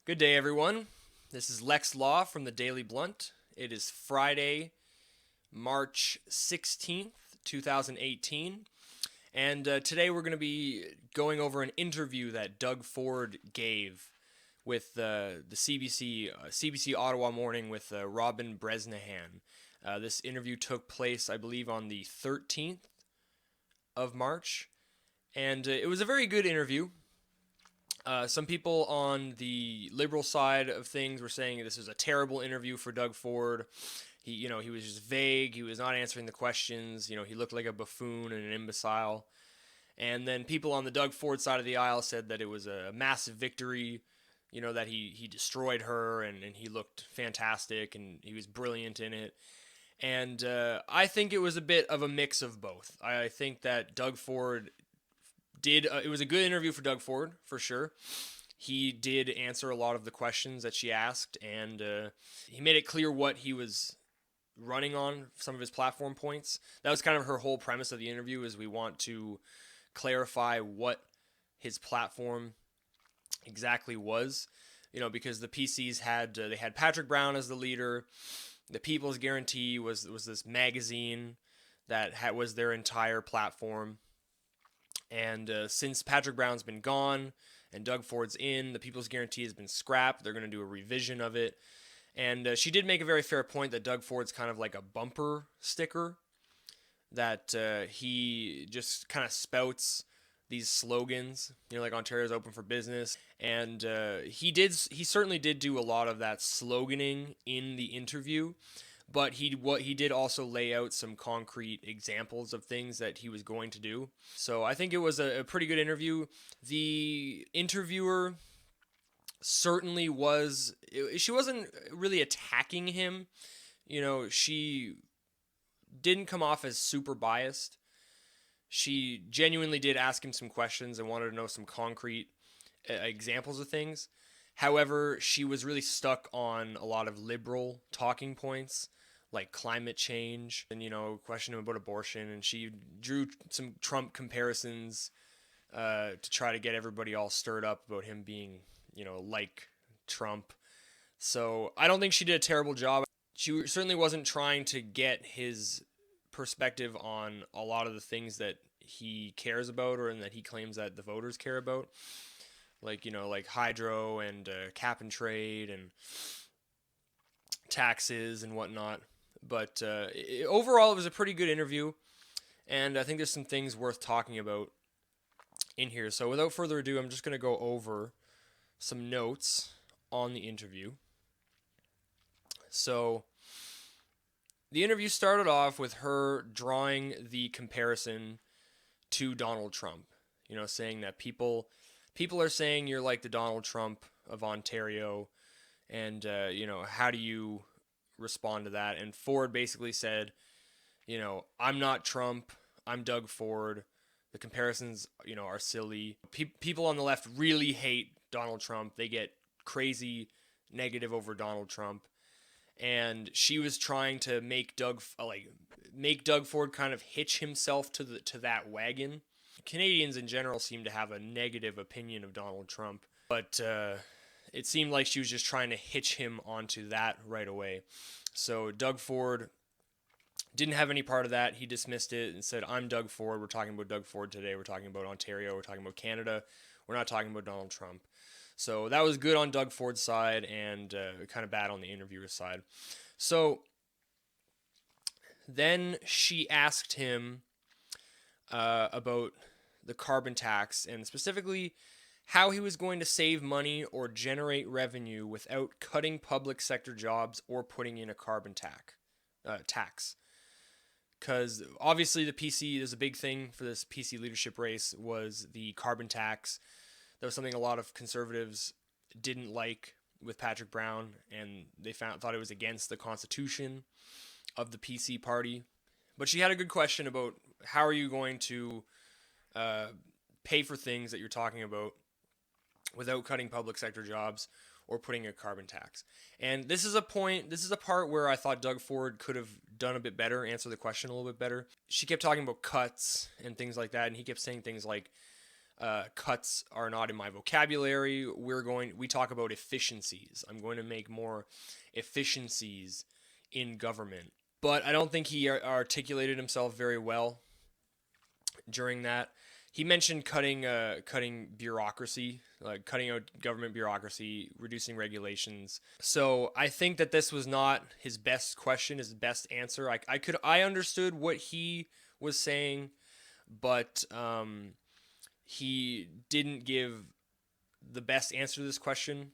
Good day, everyone. This is Lex Law from the Daily Blunt. It is Friday, March 16th, 2018. And today we're going to be going over an interview that Doug Ford gave with the CBC Ottawa Morning with Robin Bresnahan. This interview took place, I believe, on the 13th of March. And it was a very good interview. Some people on the liberal side of things were saying this was a terrible interview for Doug Ford. He was just vague. He was not answering the questions. He looked like a buffoon and an imbecile. And then people on the Doug Ford side of the aisle said that it was a massive victory. That he destroyed her and he looked fantastic and he was brilliant in it. And I think it was a bit of a mix of both. I think that Doug Ford it was a good interview for Doug Ford, for sure. He did answer a lot of the questions that she asked, and he made it clear what he was running on, some of his platform points. That was kind of her whole premise of the interview, is we want to clarify what his platform exactly was. Because the PCs had Patrick Brown as the leader. The People's Guarantee was this magazine that was their entire platform. And since Patrick Brown's been gone and Doug Ford's in, the People's Guarantee has been scrapped. They're going to do a revision of it. And she did make a very fair point that Doug Ford's kind of like a bumper sticker, that he just kind of spouts these slogans, like Ontario's open for business. And he certainly did do a lot of that sloganing in the interview. But he did also lay out some concrete examples of things that he was going to do. So I think it was a pretty good interview. The interviewer certainly she wasn't really attacking him. She didn't come off as super biased. She genuinely did ask him some questions and wanted to know some concrete examples of things. However, she was really stuck on a lot of liberal talking points, like climate change and, questioning him about abortion. And she drew some Trump comparisons to try to get everybody all stirred up about him being, like Trump. So I don't think she did a terrible job. She certainly wasn't trying to get his perspective on a lot of the things that he cares about and that he claims that the voters care about. Like hydro and cap and trade and taxes and whatnot. But overall, it was a pretty good interview, and I think there's some things worth talking about in here. So without further ado, I'm just going to go over some notes on the interview. So the interview started off with her drawing the comparison to Donald Trump, saying that people are saying you're like the Donald Trump of Ontario, and how do you respond to that? And Ford basically said, I'm not Trump, I'm Doug Ford. The comparisons, are silly. People on the left really hate Donald Trump. They get crazy negative over Donald Trump. And she was trying to make Doug Ford kind of hitch himself to that wagon. Canadians in general seem to have a negative opinion of Donald Trump, but it seemed like she was just trying to hitch him onto that right away. So Doug Ford didn't have any part of that. He dismissed it and said, I'm Doug Ford. We're talking about Doug Ford today. We're talking about Ontario. We're talking about Canada. We're not talking about Donald Trump. So that was good on Doug Ford's side and kind of bad on the interviewer's side. So then she asked him about the carbon tax and specifically how he was going to save money or generate revenue without cutting public sector jobs or putting in a carbon tax. Because obviously the PC is a big thing for this PC leadership race, was the carbon tax. That was something a lot of conservatives didn't like with Patrick Brown, and they thought it was against the constitution of the PC party. But she had a good question about how are you going to pay for things that you're talking about without cutting public sector jobs or putting a carbon tax. And this is a part where I thought Doug Ford could have done a bit better, answer the question a little bit better. She kept talking about cuts and things like that, and he kept saying things like, cuts are not in my vocabulary. We talk about efficiencies. I'm going to make more efficiencies in government. But I don't think he articulated himself very well during that. He mentioned cutting bureaucracy, like cutting out government bureaucracy, reducing regulations. So I think that this was not his best question, his best answer. I understood what he was saying, but he didn't give the best answer to this question.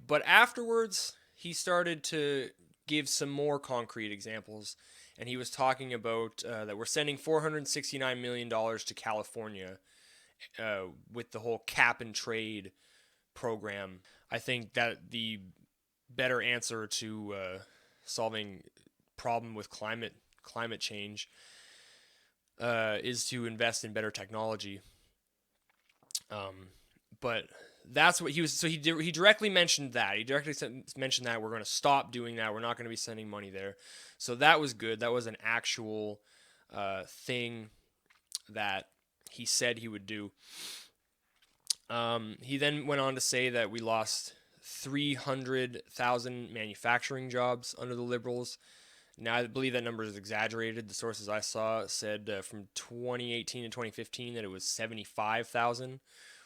But afterwards, he started to give some more concrete examples, and he was talking about that we're sending $469 million to California with the whole cap and trade program. I think that the better answer to solving problem with climate change is to invest in better technology. But that's what he was. So he directly mentioned that. He directly mentioned that we're going to stop doing that. We're not going to be sending money there. So that was good. That was an actual thing that he said he would do. He then went on to say that we lost 300,000 manufacturing jobs under the Liberals. Now, I believe that number is exaggerated. The sources I saw said from 2018 to 2015 that it was 75,000,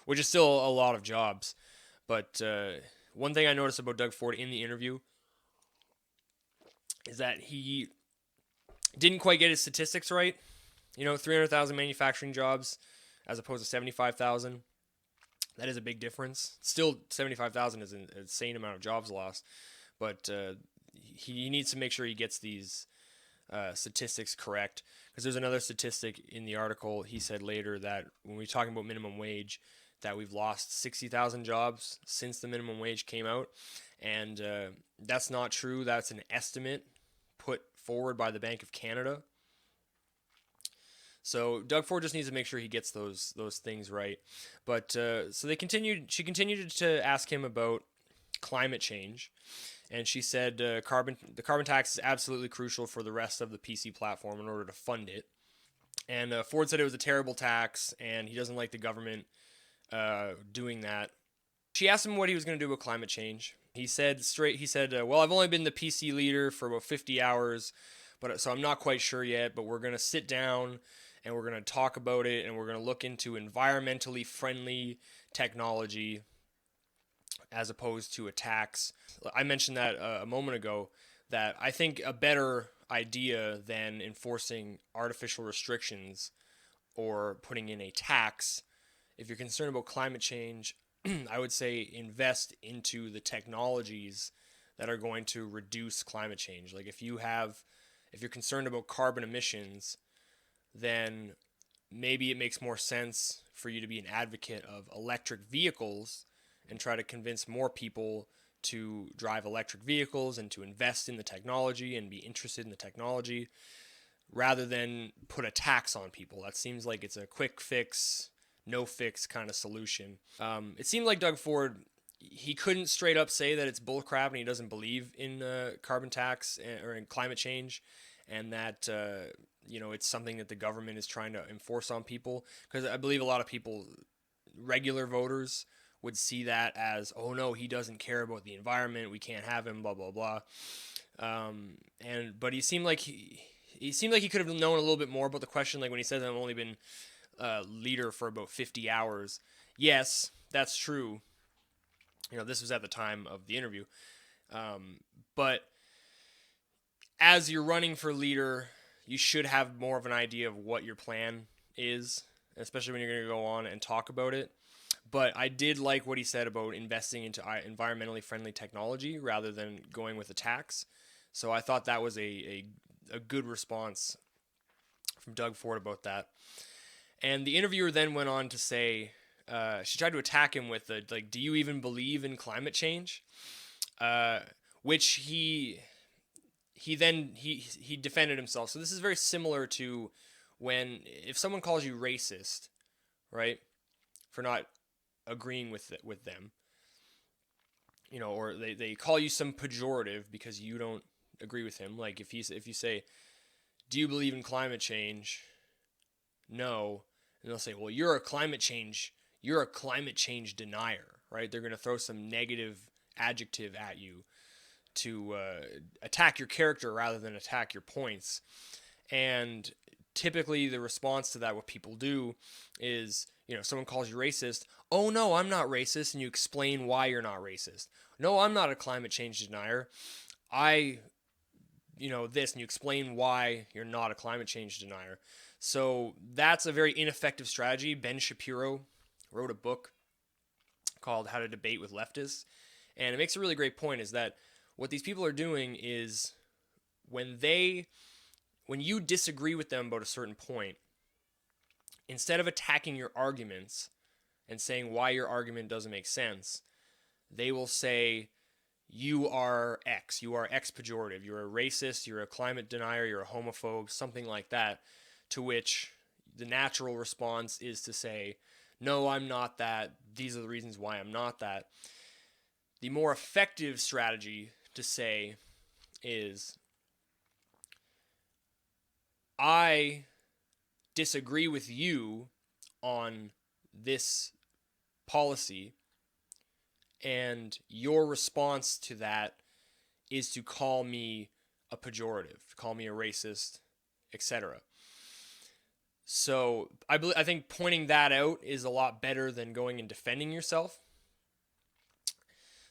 which is still a lot of jobs. But one thing I noticed about Doug Ford in the interview is that he didn't quite get his statistics right. 300,000 manufacturing jobs as opposed to 75,000. That is a big difference. Still, 75,000 is an insane amount of jobs lost. But he needs to make sure he gets these statistics correct. Because there's another statistic in the article. He said later that when we're talking about minimum wage, that we've lost 60,000 jobs since the minimum wage came out. And that's not true. That's an estimate put forward by the Bank of Canada. So Doug Ford just needs to make sure he gets those things right. But so she continued to ask him about climate change. And she said the carbon tax is absolutely crucial for the rest of the PC platform in order to fund it. And Ford said it was a terrible tax, and he doesn't like the government doing that. She asked him what he was going to do with climate change. He said, well, I've only been the PC leader for about 50 hours, so I'm not quite sure yet, but we're going to sit down and we're going to talk about it, and we're going to look into environmentally friendly technology as opposed to a tax. I mentioned that a moment ago, that I think a better idea than enforcing artificial restrictions or putting in a tax, if you're concerned about climate change, I would say invest into the technologies that are going to reduce climate change. Like if you're concerned about carbon emissions, then maybe it makes more sense for you to be an advocate of electric vehicles and try to convince more people to drive electric vehicles and to invest in the technology and be interested in the technology, rather than put a tax on people. That seems like it's a quick fix, no fix kind of solution. It seemed like Doug Ford, he couldn't straight up say that it's bullcrap and he doesn't believe in carbon tax or in climate change, and that it's something that the government is trying to enforce on people. Because I believe a lot of people, regular voters, would see that as, oh no, he doesn't care about the environment, we can't have him, blah blah blah. But he seemed like he could have known a little bit more about the question. Like when he says, I've only been leader for about 50 hours. Yes, that's true. This was at the time of the interview. But as you're running for leader, you should have more of an idea of what your plan is, especially when you're going to go on and talk about it. But I did like what he said about investing into environmentally friendly technology rather than going with a tax. So I thought that was a good response from Doug Ford about that. And the interviewer then went on to say, she tried to attack him with do you even believe in climate change? Which he defended himself. So this is very similar to if someone calls you racist, right, for not agreeing with them, or they call you some pejorative because you don't agree with him. Like if you say, do you believe in climate change? No. and they'll say, well, you're a climate change denier, right? They're going to throw some negative adjective at you to attack your character rather than attack your points. And typically the response to that, what people do is, someone calls you racist. Oh, no, I'm not racist. And you explain why you're not racist. No, I'm not a climate change denier. This, and you explain why you're not a climate change denier. So that's a very ineffective strategy. Ben Shapiro wrote a book called How to Debate with Leftists. And it makes a really great point, is that what these people are doing is when you disagree with them about a certain point, instead of attacking your arguments and saying why your argument doesn't make sense, they will say, you are X pejorative, you're a racist, you're a climate denier, you're a homophobe, something like that, to which the natural response is to say, no, I'm not that, these are the reasons why I'm not that. The more effective strategy to say is, I disagree with you on this policy, and your response to that is to call me a pejorative, call me a racist, etc. So I think pointing that out is a lot better than going and defending yourself.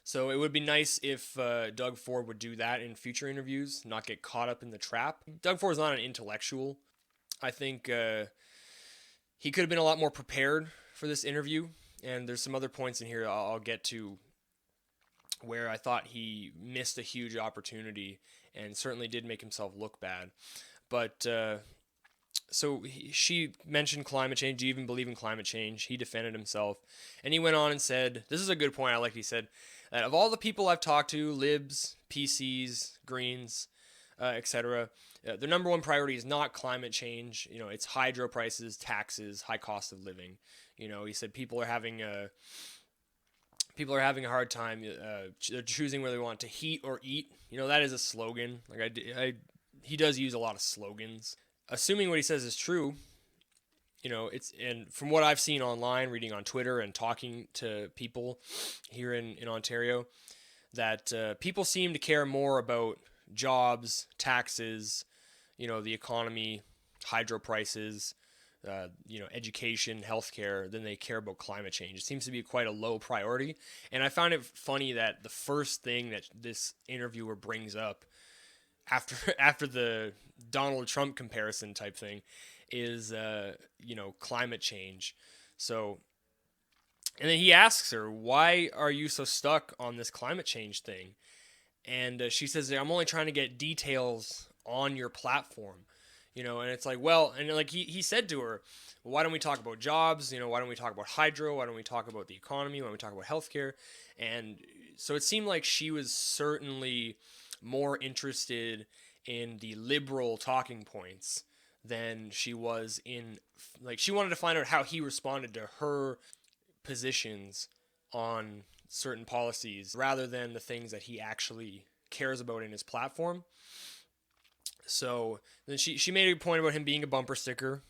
So it would be nice if Doug Ford would do that in future interviews, not get caught up in the trap. Doug Ford is not an intellectual. I think he could have been a lot more prepared for this interview. And there's some other points in here I'll get to where I thought he missed a huge opportunity and certainly did make himself look bad. But she mentioned climate change. Do you even believe in climate change? He defended himself. And he went on and said, this is a good point I like, he said, that of all the people I've talked to, libs, PCs, Greens, etc., their number one priority is not climate change. It's hydro prices, taxes, high cost of living. He said people are having a hard time. They're choosing whether they want to heat or eat. That is a slogan. He does use a lot of slogans. Assuming what he says is true, and from what I've seen online, reading on Twitter and talking to people here in Ontario, that people seem to care more about jobs, taxes, the economy, hydro prices, education, healthcare, than they care about climate change. It seems to be quite a low priority. And I found it funny that the first thing that this interviewer brings up after the Donald Trump comparison type thing is, climate change. So, and then he asks her, why are you so stuck on this climate change thing? And she says, I'm only trying to get details on your platform. And it's like, well, and like he said to her, well, why don't we talk about jobs? Why don't we talk about hydro? Why don't we talk about the economy? Why don't we talk about healthcare? And so it seemed like she was certainly more interested in the liberal talking points than she was in, like, she wanted to find out how he responded to her positions on certain policies rather than the things that he actually cares about in his platform. So then she made a point about him being a bumper sticker.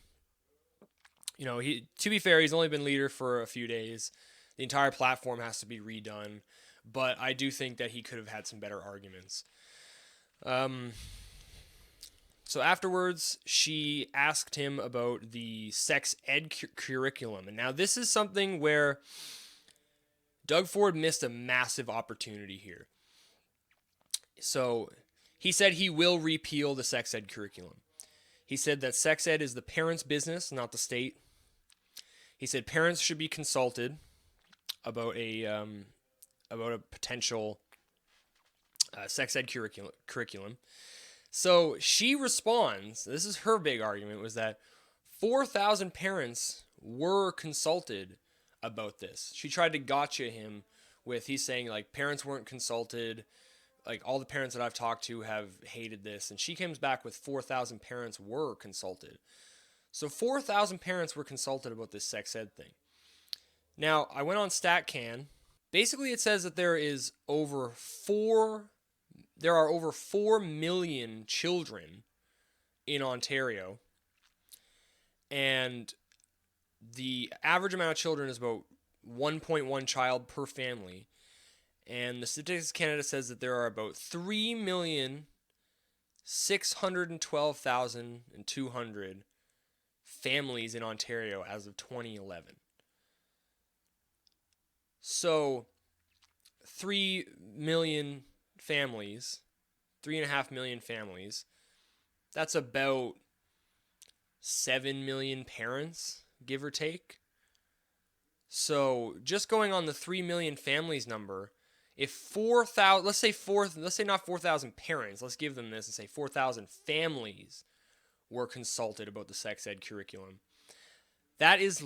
To be fair, he's only been leader for a few days. The entire platform has to be redone, but I do think that he could have had some better arguments. So afterwards, she asked him about the sex ed curriculum. And now this is something where Doug Ford missed a massive opportunity here. So he said he will repeal the sex ed curriculum. He said that sex ed is the parents' business, not the state. He said parents should be consulted about a potential sex ed curriculum. So she responds, this is her big argument, was that 4,000 parents were consulted about this. She tried to gotcha him with, he's saying, like, parents weren't consulted, like, all the parents that I've talked to have hated this, and she comes back with 4,000 parents were consulted. So 4,000 parents were consulted about this sex ed thing. Now, I went on StatCan. Basically, it says that there are over 4 million children in Ontario, and the average amount of children is about 1.1 child per family. And the Statistics Canada says that there are about 3,612,200 families in Ontario as of 2011. So 3 million families, 3.5 million families, that's about 7 million parents, give or take. So just going on the 3 million families number, if 4,000, let's say not 4,000 parents, let's give them this and say 4,000 families were consulted about the sex ed curriculum. That is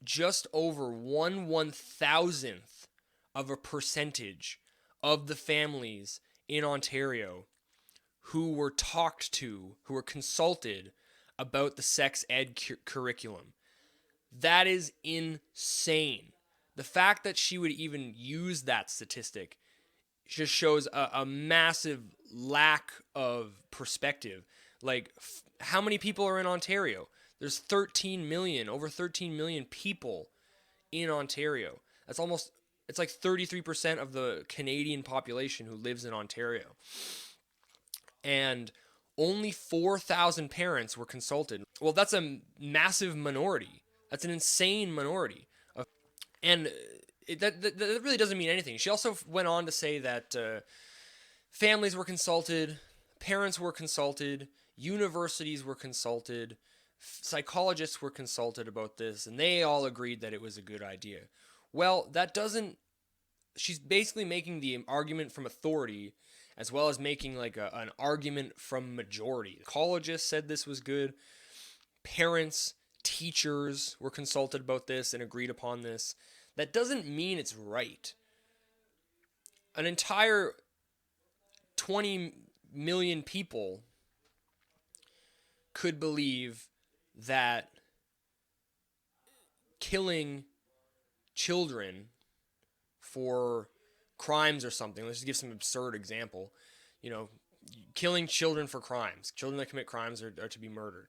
just over 1/1000th of a percentage of the families in Ontario who were talked to, who were consulted about the sex ed curriculum. That is insane. The fact that she would even use that statistic just shows a massive lack of perspective. Like, how many people are in Ontario? There's 13 million, over 13 million people in Ontario. It's like 33% of the Canadian population who lives in Ontario. And only 4,000 parents were consulted. Well, that's a massive minority. That's an insane minority. And that really doesn't mean anything. She also went on to say that families were consulted, parents were consulted, universities were consulted, psychologists were consulted about this, and they all agreed that it was a good idea. Well, that doesn't... She's basically making the argument from authority as well as making like an argument from majority. Psychologists said this was good. Parents, teachers were consulted about this and agreed upon this. That doesn't mean it's right. An entire 20 million people could believe that killing children for crimes or something, let's just give some absurd example, killing children for crimes, children that commit crimes are to be murdered.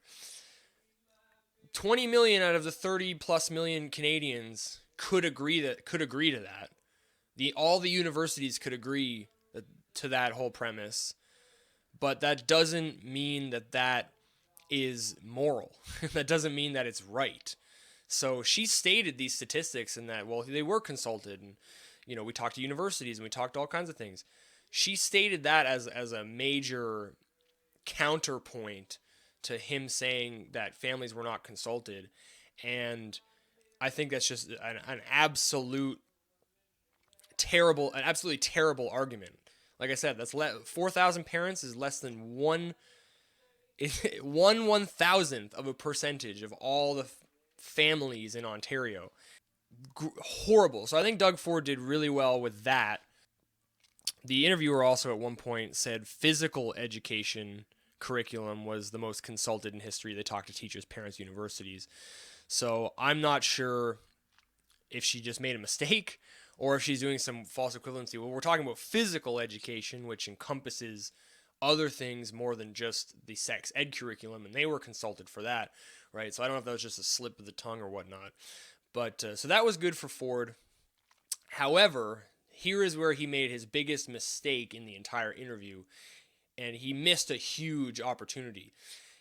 20 million out of the 30 plus million Canadians could agree to that. All the universities could agree to that whole premise, but that doesn't mean that is moral. That doesn't mean that it's right. So she stated these statistics and that, well, they were consulted, and we talked to universities and we talked to all kinds of things. She stated that as a major counterpoint to him saying that families were not consulted, and I think that's just an absolutely terrible argument. Like I said, that's 4,000 parents is less than 1/1000th of a percentage of all the families in Ontario. Horrible. So I think Doug Ford did really well with that. The interviewer also at one point said physical education curriculum was the most consulted in history. They talked to teachers, parents, universities. So I'm not sure if she just made a mistake or if she's doing some false equivalency. Well, we're talking about physical education, which encompasses other things more than just the sex ed curriculum, and they were consulted for that, right? So I don't know if that was just a slip of the tongue or whatnot. But so that was good for Ford. However, here is where he made his biggest mistake in the entire interview, and he missed a huge opportunity.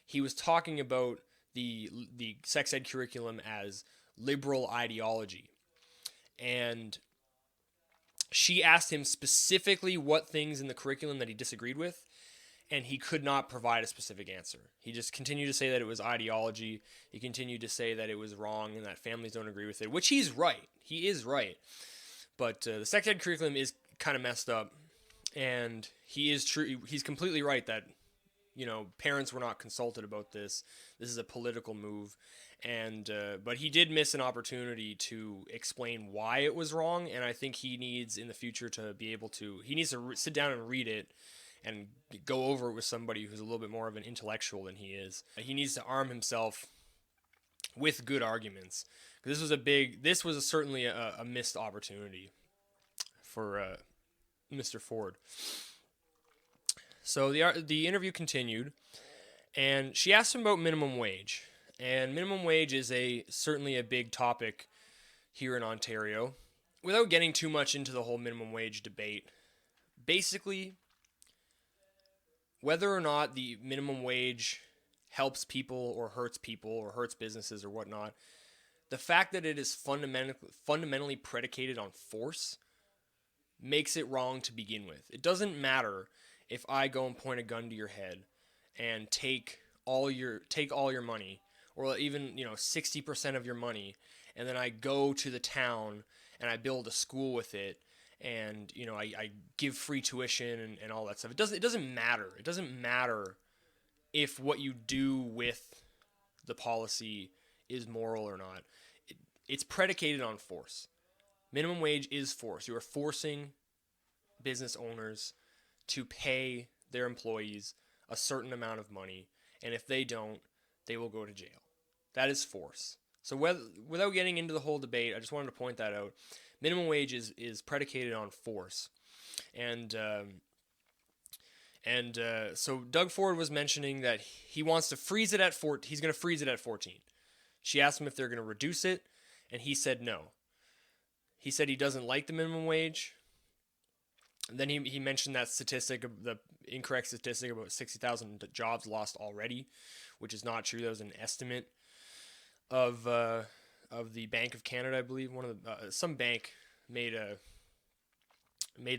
He was talking about the sex ed curriculum as liberal ideology. And she asked him specifically what things in the curriculum that he disagreed with, and he could not provide a specific answer. He just continued to say that it was ideology. He continued to say that it was wrong and that families don't agree with it, which he's right. He is right. But the sex ed curriculum is kind of messed up, and he is true. He's completely right that parents were not consulted about this. This is a political move, and but he did miss an opportunity to explain why it was wrong. And I think he needs in the future to be able to. He needs to sit down and read it and go over it with somebody who's a little bit more of an intellectual than he is. He needs to arm himself with good arguments. This was certainly a missed opportunity for Mr. Ford. So the interview continued, and she asked him about minimum wage, And minimum wage is certainly a big topic here in Ontario. Without getting too much into the whole minimum wage debate, basically, whether or not the minimum wage helps people or hurts businesses or whatnot, the fact that it is fundamentally predicated on force makes it wrong to begin with. It doesn't matter if I go and point a gun to your head and take all your money, or even 60% of your money, and then I go to the town and I build a school with it, and I give free tuition and all that stuff. It doesn't matter. It doesn't matter if what you do with the policy is moral or not. It's predicated on force. Minimum wage is force. You are forcing business owners to pay their employees a certain amount of money, and if they don't, they will go to jail. That is force. So without getting into the whole debate, I just wanted to point that out. Minimum wage is predicated on force. And so Doug Ford was mentioning that he wants to freeze it at 14. He's going to freeze it at 14. She asked him if they're going to reduce it, and he said no. He said he doesn't like the minimum wage. And then he mentioned that statistic, the incorrect statistic about 60,000 jobs lost already, which is not true. That was an estimate of the Bank of Canada, I believe. Some bank made the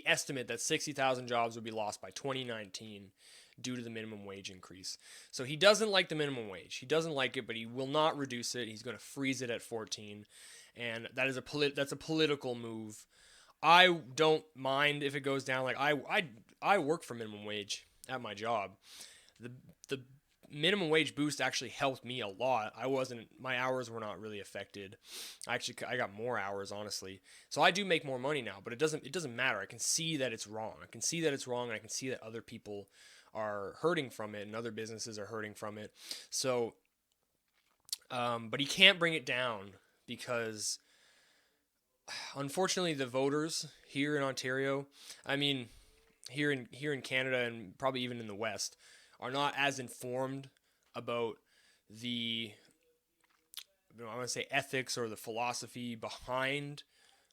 estimate that 60,000 jobs would be lost by 2019 due to the minimum wage increase. So he doesn't like the minimum wage. He doesn't like it, but he will not reduce it. He's going to freeze it at 14, and that's a political move. I don't mind if it goes down. Like I work for minimum wage at my job. The minimum wage boost actually helped me a lot. My hours were not really affected. I got more hours, honestly. So I do make more money now, but it doesn't matter. I can see that it's wrong. And I can see that other people are hurting from it and other businesses are hurting from it. So, but he can't bring it down because unfortunately the voters here in Ontario, I mean, here in Canada and probably even in the West, are not as informed about the, I want to say, ethics or the philosophy behind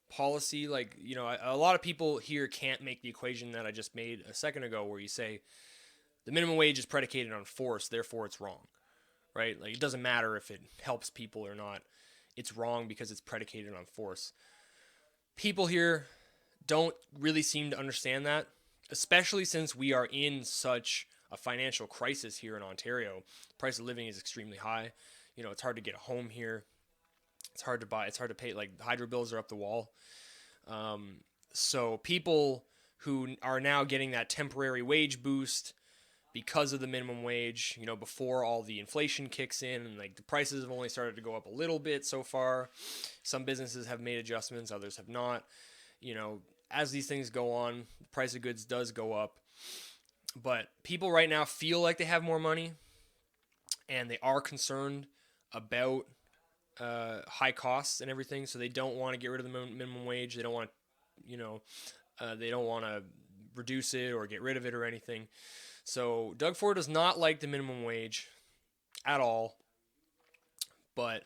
policy. Like, a lot of people here can't make the equation that I just made a second ago, where you say the minimum wage is predicated on force, therefore it's wrong, right? Like, it doesn't matter if it helps people or not. It's wrong because it's predicated on force. People here don't really seem to understand that, especially since we are in such a financial crisis here in Ontario. The price of living is extremely high. It's hard to get a home here. It's hard to buy. It's hard to pay. Like, hydro bills are up the wall. So people who are now getting that temporary wage boost because of the minimum wage, before all the inflation kicks in, and like the prices have only started to go up a little bit so far. Some businesses have made adjustments, others have not. As these things go on, the price of goods does go up. But people right now feel like they have more money, and they are concerned about high costs and everything. So they don't want to get rid of the minimum wage. They don't want, they don't want to reduce it or get rid of it or anything. So Doug Ford does not like the minimum wage at all, but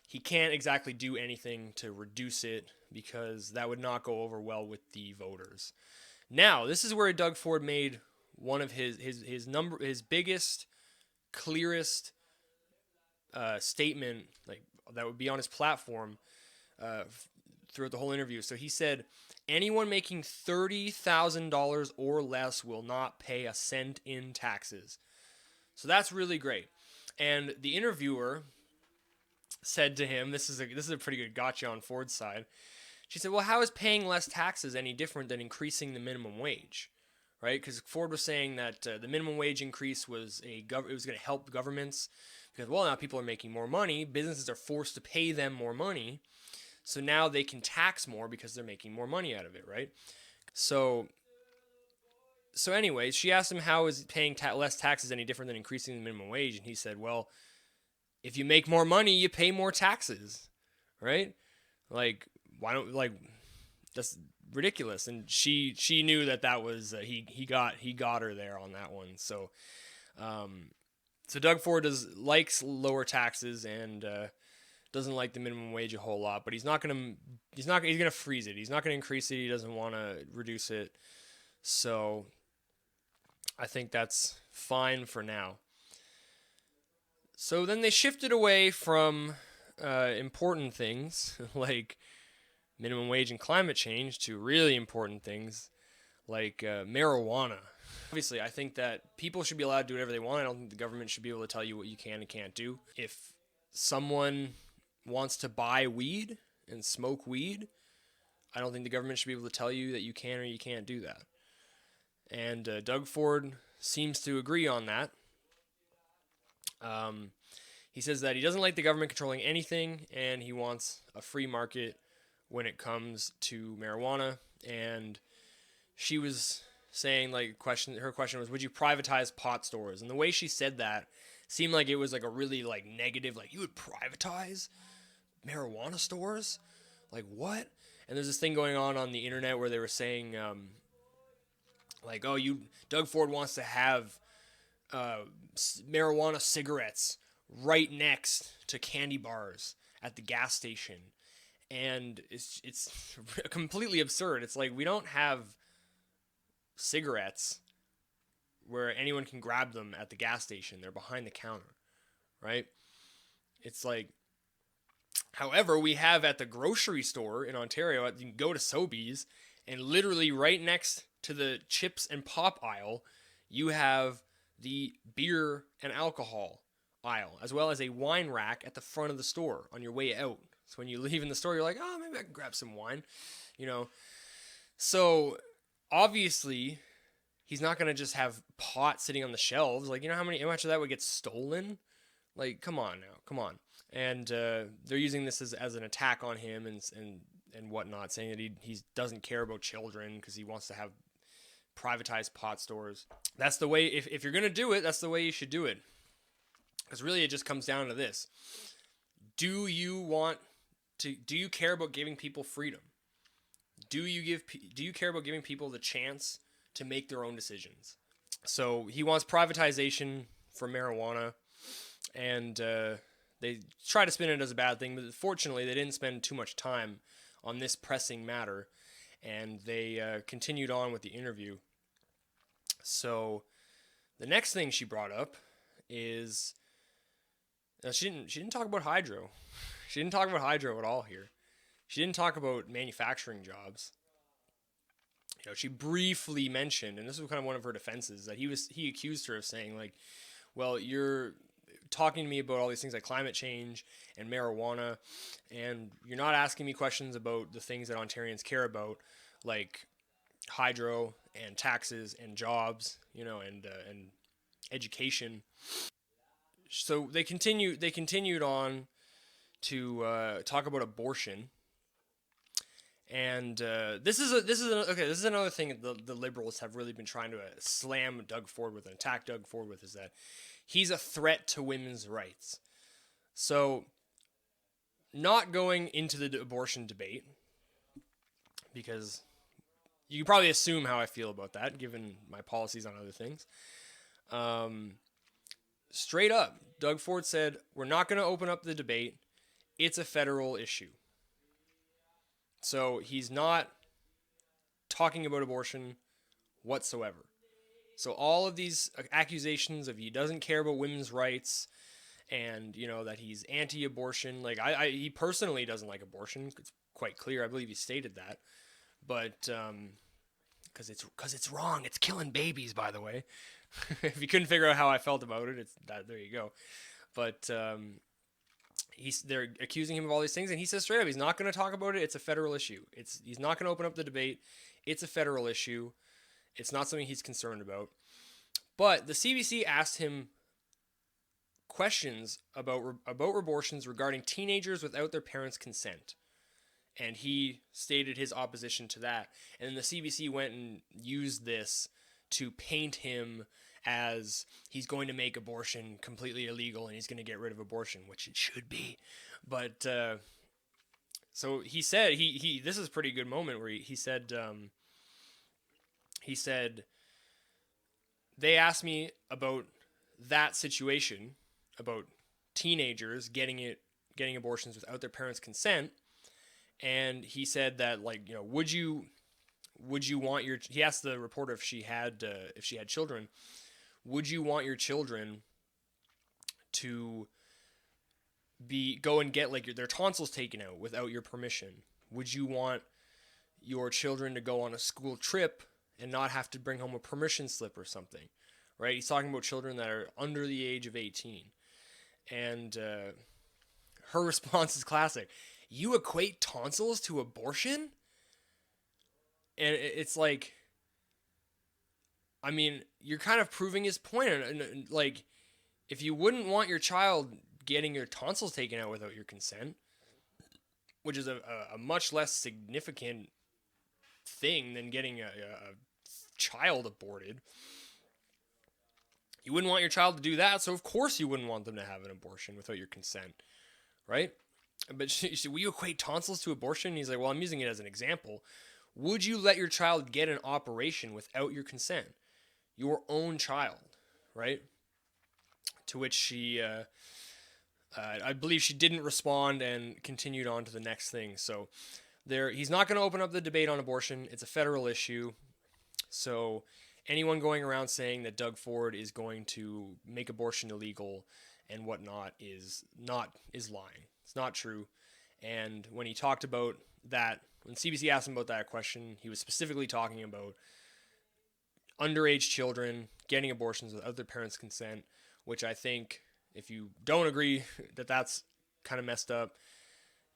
he can't exactly do anything to reduce it because that would not go over well with the voters. Now, this is where Doug Ford made one of his biggest, clearest statement, like, that would be on his platform throughout the whole interview. So he said, anyone making $30,000 or less will not pay a cent in taxes. So that's really great. And the interviewer said to him, this is a pretty good gotcha on Ford's side. She said, well, how is paying less taxes any different than increasing the minimum wage? Right? Because Ford was saying that the minimum wage increase was it was going to help governments because, well, now people are making more money. Businesses are forced to pay them more money. So now they can tax more because they're making more money out of it, right? So anyways, she asked him how is paying less taxes any different than increasing the minimum wage, and he said, well, if you make more money, you pay more taxes, right? Like, why don't, like, that's ridiculous. And she knew that was he got her there on that one. So So Doug Ford likes lower taxes and doesn't like the minimum wage a whole lot, but he's gonna freeze it. He's not gonna increase it. He doesn't want to reduce it. So I think that's fine for now. So then they shifted away from important things like minimum wage and climate change to really important things like marijuana. Obviously, I think that people should be allowed to do whatever they want. I don't think the government should be able to tell you what you can and can't do. If someone wants to buy weed and smoke weed, I don't think the government should be able to tell you that you can or you can't do that. And Doug Ford seems to agree on that. He says that he doesn't like the government controlling anything, and he wants a free market when it comes to marijuana. And she was saying, like, her question was, would you privatize pot stores? And the way she said that seemed like it was like a really like negative, like, you would privatize marijuana stores? Like, what? And there's this thing going on the internet where they were saying, like, oh, Doug Ford wants to have marijuana cigarettes right next to candy bars at the gas station. And it's completely absurd. It's like, we don't have cigarettes where anyone can grab them at the gas station. They're behind the counter, right? It's like, however, we have at the grocery store in Ontario, you can go to Sobeys, and literally right next to the chips and pop aisle, you have the beer and alcohol aisle, as well as a wine rack at the front of the store on your way out. So when you leave in the store, you're like, oh, maybe I can grab some wine, you know. So obviously, he's not going to just have pot sitting on the shelves. Like, you know how much of that would get stolen? Like, come on now, come on. And they're using this as an attack on him and whatnot, saying that he doesn't care about children because he wants to have privatized pot stores. That's the way, if you're going to do it, that's the way you should do it. Because really it just comes down to this. Do you care about giving people freedom? Do you care about giving people the chance to make their own decisions? So he wants privatization for marijuana, and they try to spin it as a bad thing, but fortunately they didn't spend too much time on this pressing matter, and they continued on with the interview. So the next thing she brought up is she didn't talk about hydro. She didn't talk about hydro at all here. She didn't talk about manufacturing jobs. You know, she briefly mentioned, and this was kind of one of her defenses, that he accused her of saying, like, well, you're talking to me about all these things like climate change and marijuana, and you're not asking me questions about the things that Ontarians care about, like hydro and taxes and jobs, you know, and education. So they continued on to talk about abortion. And this is another thing the Liberals have really been trying to slam Doug Ford with and attack Doug Ford with, is that he's a threat to women's rights. So, not going into the abortion debate, because you can probably assume how I feel about that, given my policies on other things. Straight up, Doug Ford said, we're not going to open up the debate. It's a federal issue. So he's not talking about abortion whatsoever. So all of these accusations of he doesn't care about women's rights, and, you know, that he's anti-abortion, like he personally doesn't like abortion. It's quite clear. I believe he stated that. But because it's wrong. It's killing babies, by the way. If you couldn't figure out how I felt about it, there you go. But they're accusing him of all these things, and he says straight up he's not going to talk about it. It's a federal issue. He's not going to open up the debate. It's a federal issue. It's not something he's concerned about. But the CBC asked him questions about abortions regarding teenagers without their parents' consent, and he stated his opposition to that. And then the CBC went and used this to paint him as he's going to make abortion completely illegal and he's going to get rid of abortion, which it should be. But so he said, this is a pretty good moment where he said, they asked me about that situation about teenagers getting abortions without their parents' consent, and he said that, like, would you want your, he asked the reporter if she had children, would you want your children to go and get like their tonsils taken out without your permission? Would you want your children to go on a school trip and not have to bring home a permission slip or something? Right? He's talking about children that are under the age of 18. And her response is classic. You equate tonsils to abortion? And it's like, I mean, you're kind of proving his point. And like, if you wouldn't want your child getting your tonsils taken out without your consent, which is a much less significant thing than getting a child aborted, you wouldn't want your child to do that, so of course you wouldn't want them to have an abortion without your consent, right? But she said, will you equate tonsils to abortion? And he's like, well, I'm using it as an example. Would you let your child get an operation without your consent? Your own child, right? To which she, I believe she didn't respond and continued on to the next thing. So he's not going to open up the debate on abortion. It's a federal issue. So anyone going around saying that Doug Ford is going to make abortion illegal and whatnot is lying. It's not true. And when he talked about that, when CBC asked him about that question, he was specifically talking about underage children getting abortions without their parents' consent, which I think, if you don't agree that that's kind of messed up,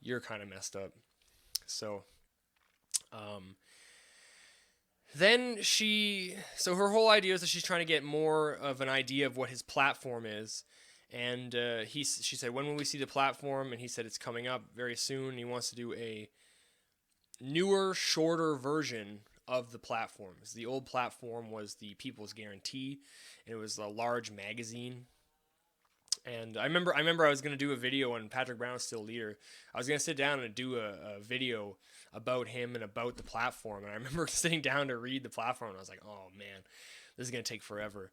you're kind of messed up. So, then so her whole idea is that she's trying to get more of an idea of what his platform is. And she said, when will we see the platform? And he said, it's coming up very soon. He wants to do a newer, shorter version of the platforms. The old platform was the People's Guarantee, and it was a large magazine. And I remember I was going to do a video when Patrick Brown was still leader. I was going to sit down and do a video about him and about the platform. And I remember sitting down to read the platform, and I was like, oh man, this is going to take forever.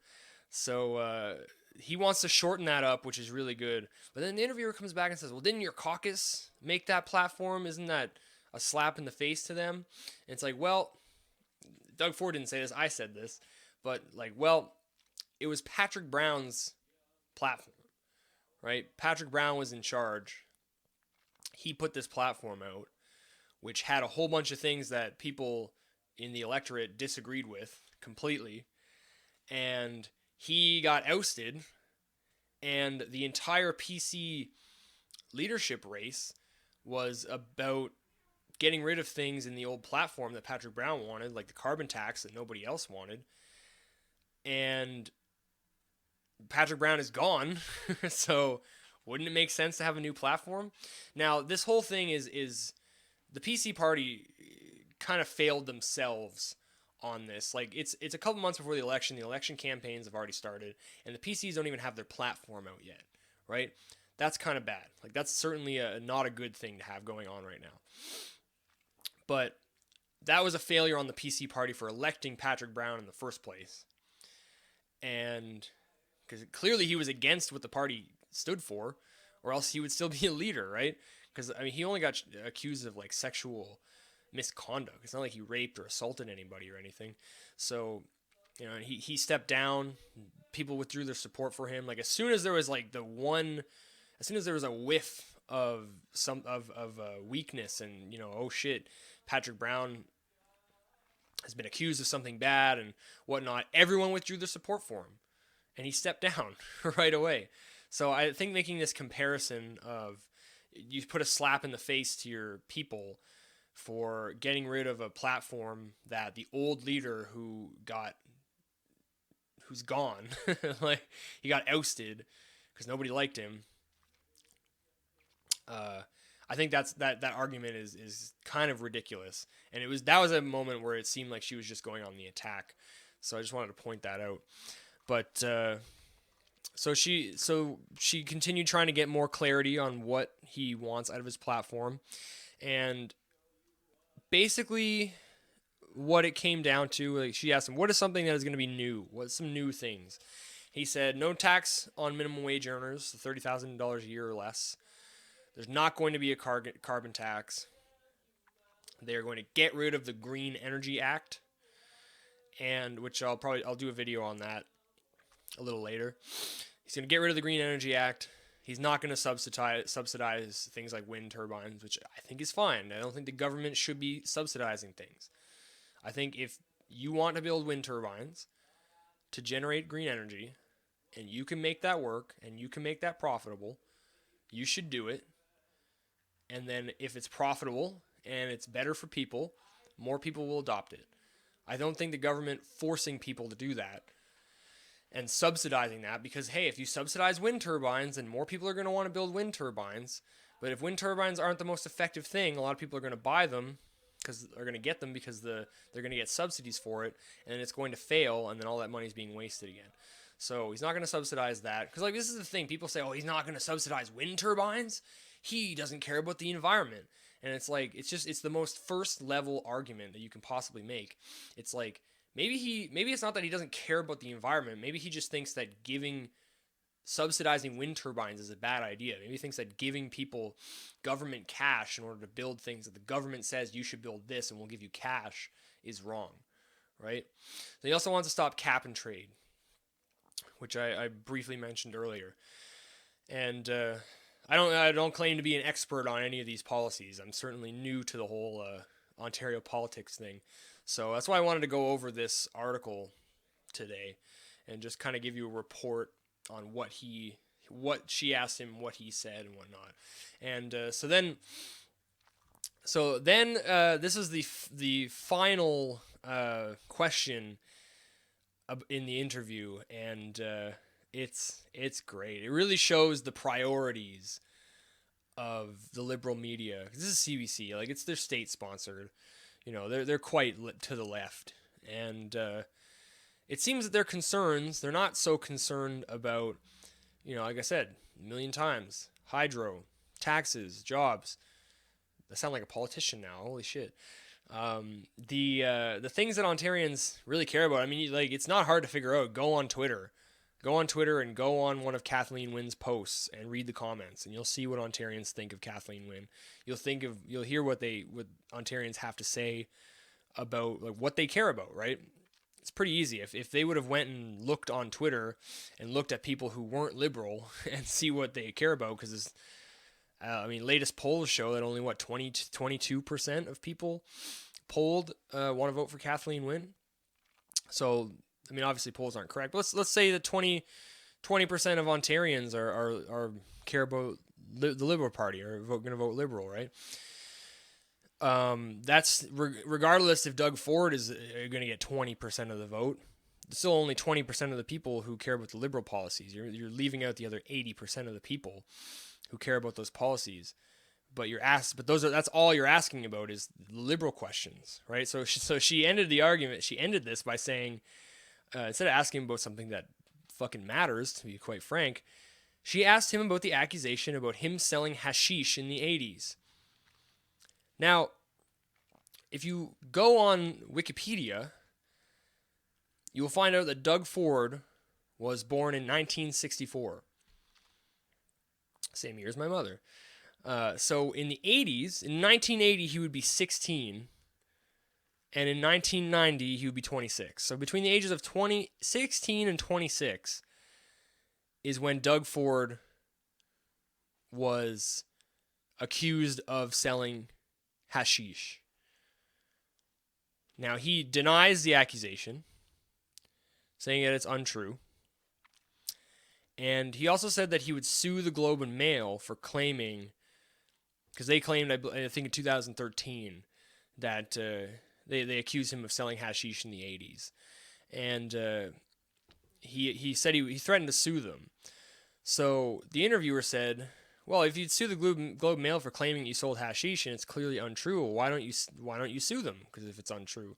So he wants to shorten that up, which is really good. But then the interviewer comes back and says, well, didn't your caucus make that platform? Isn't that a slap in the face to them? And it's like, well, Doug Ford didn't say this. I said this. But like, well, it was Patrick Brown's platform. Right? Patrick Brown was in charge. He put this platform out, which had a whole bunch of things that people in the electorate disagreed with completely. And he got ousted, and the entire PC leadership race was about getting rid of things in the old platform that Patrick Brown wanted, like the carbon tax that nobody else wanted. And Patrick Brown is gone, so wouldn't it make sense to have a new platform? Now, this whole thing is the PC party kind of failed themselves on this. Like, it's a couple months before the election. The election campaigns have already started, and the PCs don't even have their platform out yet, right? That's kind of bad. Like, that's certainly not a good thing to have going on right now. But that was a failure on the PC party for electing Patrick Brown in the first place. And because clearly he was against what the party stood for, or else he would still be a leader, right? Because, I mean, he only got accused of, like, sexual misconduct. It's not like he raped or assaulted anybody or anything. So, he stepped down. People withdrew their support for him. Like, as soon as there was, like, as soon as there was a whiff of weakness and, oh shit, Patrick Brown has been accused of something bad and whatnot, everyone withdrew their support for him. And he stepped down right away. So I think making this comparison of you put a slap in the face to your people for getting rid of a platform that the old leader who's gone, like he got ousted because nobody liked him. I think that argument is kind of ridiculous. And that was a moment where it seemed like she was just going on the attack. So I just wanted to point that out. But so she continued trying to get more clarity on what he wants out of his platform, and basically what it came down to, like, she asked him, what is something that is going to be new? What's some new things? He said no tax on minimum wage earners, $30,000 a year or less. There's not going to be a carbon tax. They're going to get rid of the Green Energy Act, and which I'll do a video on that a little later. He's going to get rid of the Green Energy Act. He's not going to subsidize things like wind turbines, which I think is fine. I don't think the government should be subsidizing things. I think if you want to build wind turbines to generate green energy, and you can make that work, and you can make that profitable, you should do it. And then if it's profitable and it's better for people, more people will adopt it. I don't think the government forcing people to do that and subsidizing that, because, hey, if you subsidize wind turbines, then more people are going to want to build wind turbines. But if wind turbines aren't the most effective thing, a lot of people are going to buy them because they're going to get them because they're going to get subsidies for it, and it's going to fail, and then all that money is being wasted again. So he's not going to subsidize that. Because, like, this is the thing. People say, oh, he's not going to subsidize wind turbines. He doesn't care about the environment. And it's like, it's the most first level argument that you can possibly make. It's like, maybe it's not that he doesn't care about the environment. Maybe he just thinks that subsidizing wind turbines is a bad idea. Maybe he thinks that giving people government cash in order to build things that the government says you should build this and we'll give you cash is wrong, right? So he also wants to stop cap and trade, which I briefly mentioned earlier. And I don't claim to be an expert on any of these policies. I'm certainly new to the whole Ontario politics thing. So that's why I wanted to go over this article today and just kind of give you a report on what she asked him, what he said, and whatnot. And so then this is the final question in the interview, and it's great. It really shows the priorities of the liberal media. This is CBC, like they're state sponsored. You know, they're quite to the left, and it seems that their concerns, they're not so concerned about, you know, like I said a million times, hydro, taxes, jobs. I sound like a politician now. Holy shit. The things that Ontarians really care about, I mean, like, it's not hard to figure out. Go on Twitter and go on one of Kathleen Wynne's posts and read the comments, and you'll see what Ontarians think of Kathleen Wynne. You'll hear what Ontarians have to say about, like, what they care about, right? It's pretty easy. If they would have went and looked on Twitter and looked at people who weren't liberal and see what they care about, because latest polls show that only 22% of people polled want to vote for Kathleen Wynne. So, I mean, obviously polls aren't correct, but let's say that 20% of Ontarians are care about the Liberal Party, or going to vote Liberal, right? That's regardless if Doug Ford is going to get 20% of the vote. There's still only 20% of the people who care about the Liberal policies. You're leaving out the other 80% of the people who care about those policies. But that's all you're asking about is liberal questions, right? So she ended the argument. She ended this by saying, instead of asking him about something that fucking matters, to be quite frank, she asked him about the accusation about him selling hashish in the 80s. Now, if you go on Wikipedia, you will find out that Doug Ford was born in 1964. Same year as my mother. So in the 80s, in 1980, he would be 16. And in 1990, he would be 26. So between the ages of 16 and 26 is when Doug Ford was accused of selling hashish. Now, he denies the accusation, saying that it's untrue. And he also said that he would sue the Globe and Mail for claiming, because they claimed, I think in 2013, that they accused him of selling hashish in the 80s. And he said he threatened to sue them. So the interviewer said, well, if you'd sue the Globe and Mail for claiming you sold hashish and it's clearly untrue, well, why don't you sue them? Because if it's untrue.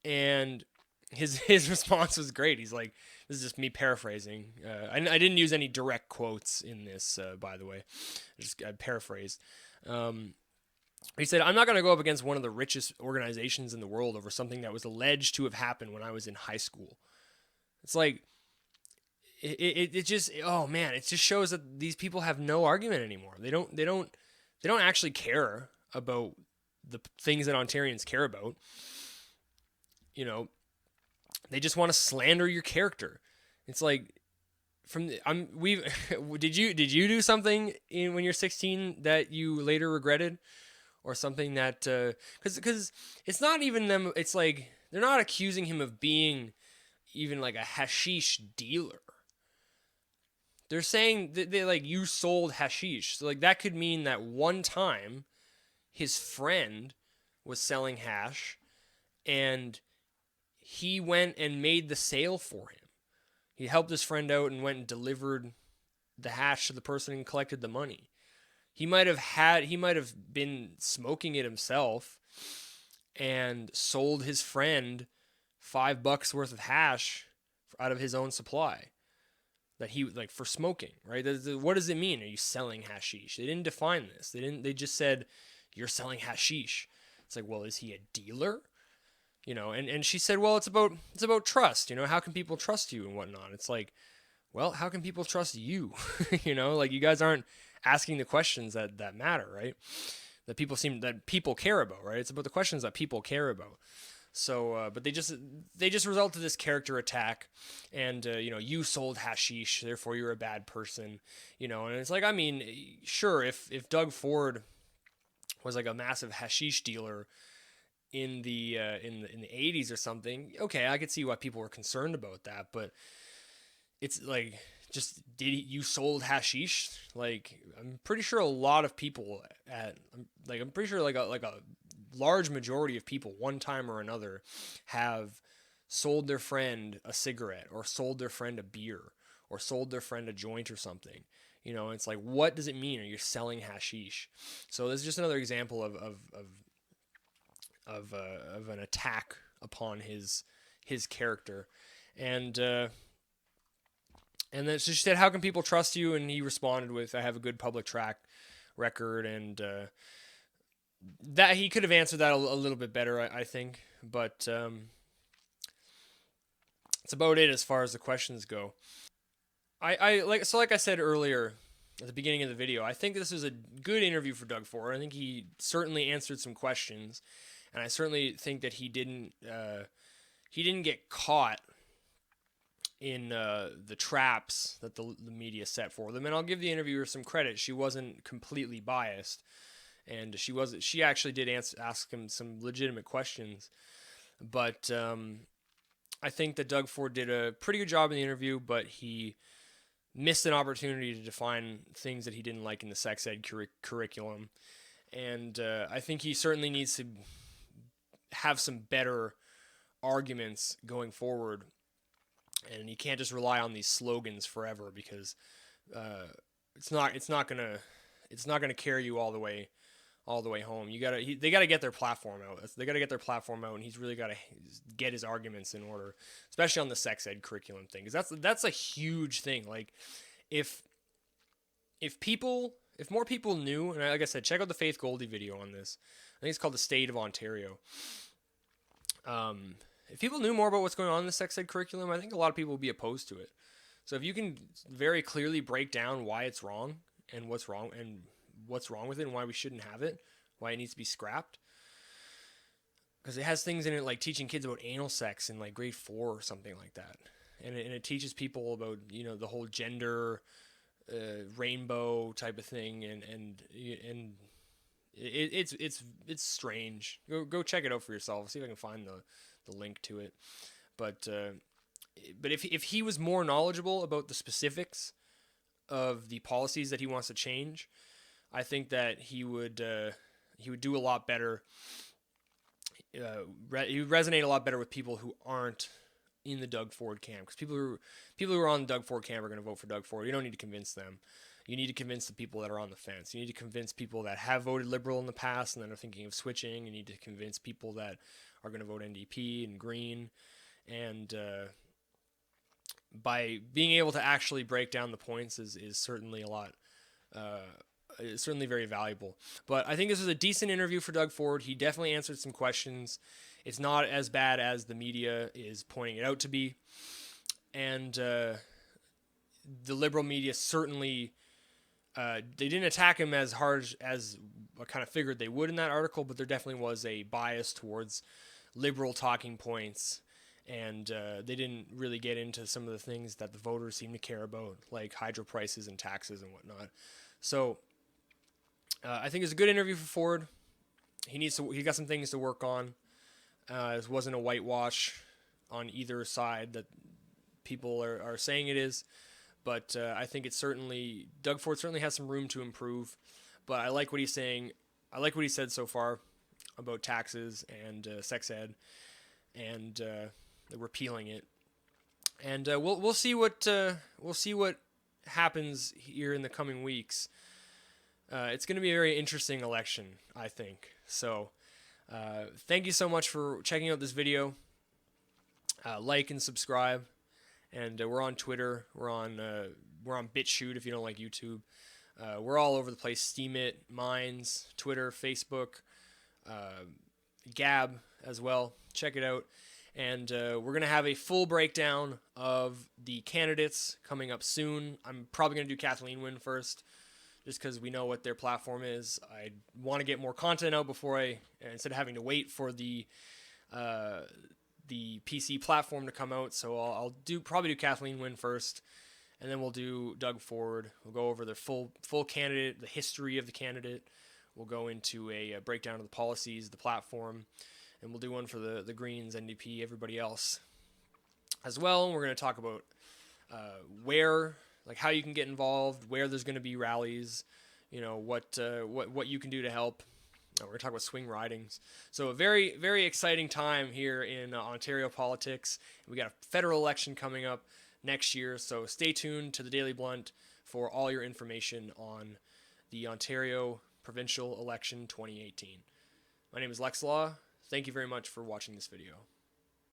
And his response was great. He's like, this is just me paraphrasing. I didn't use any direct quotes in this, by the way. I paraphrased. He said, I'm not going to go up against one of the richest organizations in the world over something that was alleged to have happened when I was in high school. It's like, it just, oh man, it just shows that these people have no argument anymore. They don't actually care about the things that Ontarians care about. You know, they just want to slander your character. It's like, did you do something when you're 16 that you later regretted, or something that because it's not even them. It's like they're not accusing him of being even like a hashish dealer. They're saying that they like, you sold hashish. So like that could mean that one time his friend was selling hash and he went and made the sale for him. He helped his friend out and went and delivered the hash to the person and collected the money. He might have been smoking it himself and sold his friend $5 worth of hash out of his own supply that he like for smoking, right? What does it mean? Are you selling hashish? They didn't define this. They just said you're selling hashish. It's like, well, is he a dealer? And she said, well, it's about trust. How can people trust you and whatnot? It's like, well, how can people trust you? Like you guys aren't asking the questions that matter, right? That people care about, right? It's about the questions that people care about. So, but they just result to this character attack, and you sold hashish, therefore you're a bad person, and it's like, I mean, sure, if Doug Ford was like a massive hashish dealer in the 80s or something, okay, I could see why people were concerned about that, but it's like, just you sold hashish? Like, I'm pretty sure a lot of people I'm pretty sure like a large majority of people one time or another have sold their friend a cigarette, or sold their friend a beer, or sold their friend a joint or something. It's like, what does it mean? Are you selling hashish? So this is just another example of an attack upon his character. And then she said, how can people trust you? And he responded with, I have a good public track record. And that he could have answered that a little bit better, I think. But it's about it as far as the questions go. Like I said earlier at the beginning of the video, I think this is a good interview for Doug Ford. I think he certainly answered some questions, and I certainly think that he didn't get caught in the traps that the media set for them. And I'll give the interviewer some credit. She wasn't completely biased, and she actually did ask him some legitimate questions. But I think that Doug Ford did a pretty good job in the interview, but he missed an opportunity to define things that he didn't like in the sex ed curriculum. And I think he certainly needs to have some better arguments going forward. And you can't just rely on these slogans forever, because it's not gonna carry you all the way home. They gotta get their platform out. They gotta get their platform out, and he's really gotta get his arguments in order, especially on the sex ed curriculum thing, because that's a huge thing. Like, if more people knew, and like I said, check out the Faith Goldie video on this. I think it's called "The State of Ontario." If people knew more about what's going on in the sex ed curriculum, I think a lot of people would be opposed to it. So if you can very clearly break down why it's wrong, and what's wrong with it, and why we shouldn't have it, why it needs to be scrapped, because it has things in it like teaching kids about anal sex in like grade 4 or something like that, and it teaches people about the whole gender rainbow type of thing, and it's strange. Go check it out for yourself. See if I can find the link to it. But if he was more knowledgeable about the specifics of the policies that he wants to change, I think that he would do a lot better. He would resonate a lot better with people who aren't in the Doug Ford camp, because people who are on the Doug Ford camp are going to vote for Doug Ford. You don't need to convince them. You need to convince the people that are on the fence. You need to convince people that have voted Liberal in the past and that are thinking of switching. You need to convince people that are going to vote NDP and Green. And by being able to actually break down the points is certainly a lot, is certainly very valuable. But I think this was a decent interview for Doug Ford. He definitely answered some questions. It's not as bad as the media is pointing it out to be. And the liberal media certainly they didn't attack him as hard as I kind of figured they would in that article, but there definitely was a bias towards liberal talking points, and they didn't really get into some of the things that the voters seem to care about, like hydro prices and taxes and whatnot. So I think it's a good interview for Ford. He got some things to work on. It wasn't a whitewash on either side that people are saying it is. But I think Doug Ford certainly has some room to improve. But I like what he's saying. I like what he said so far about taxes and sex ed, and repealing it. And we'll see what happens here in the coming weeks. It's going to be a very interesting election, I think. So thank you so much for checking out this video. Like and subscribe. And we're on Twitter. We're on BitChute if you don't like YouTube. We're all over the place. Steemit, Minds, Twitter, Facebook, Gab as well. Check it out. And we're going to have a full breakdown of the candidates coming up soon. I'm probably going to do Kathleen Wynne first, just because we know what their platform is. I want to get more content out instead of having to wait for the PC platform to come out. So I'll probably do Kathleen Wynne first, and then we'll do Doug Ford. We'll go over the full candidate, the history of the candidate. We'll go into a breakdown of the policies, the platform, and we'll do one for the Greens, NDP, everybody else as well. We're going to talk about how you can get involved, where there's going to be rallies, what you can do to help. We're going to talk about swing ridings. So a very, very exciting time here in Ontario politics. We got a federal election coming up next year, so stay tuned to the Daily Blunt for all your information on the Ontario provincial election 2018. My name is Lex Law. Thank you very much for watching this video.